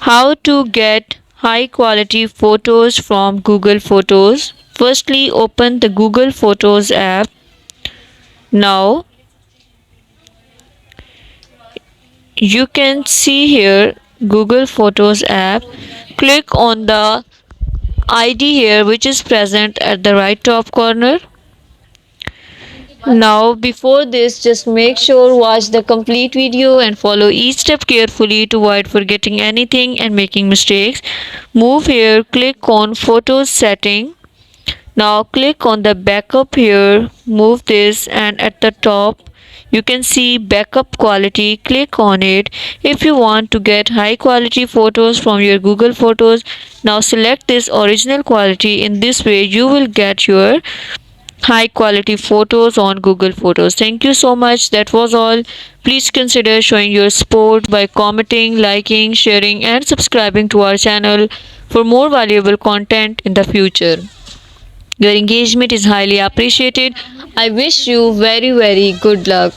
How to get high quality photos from Google Photos. Firstly, open the Google Photos app. Now, you can see here Google Photos app. Click on the ID here which is present at the right top corner. Now before this, just make sure watch the complete video and follow each step carefully to avoid forgetting anything and making mistakes. Move here, click on photos setting. Now click on the backup here, move this and at the top you can see backup quality. Click on it if you want to get high quality photos from your Google Photos. Now select this original quality. In this way you will get your high quality photos on Google Photos. Thank you so much. That was all. Please consider showing your support by commenting, liking, sharing, and subscribing to our channel for more valuable content in the future. Your engagement is highly appreciated. I wish you very, very good luck.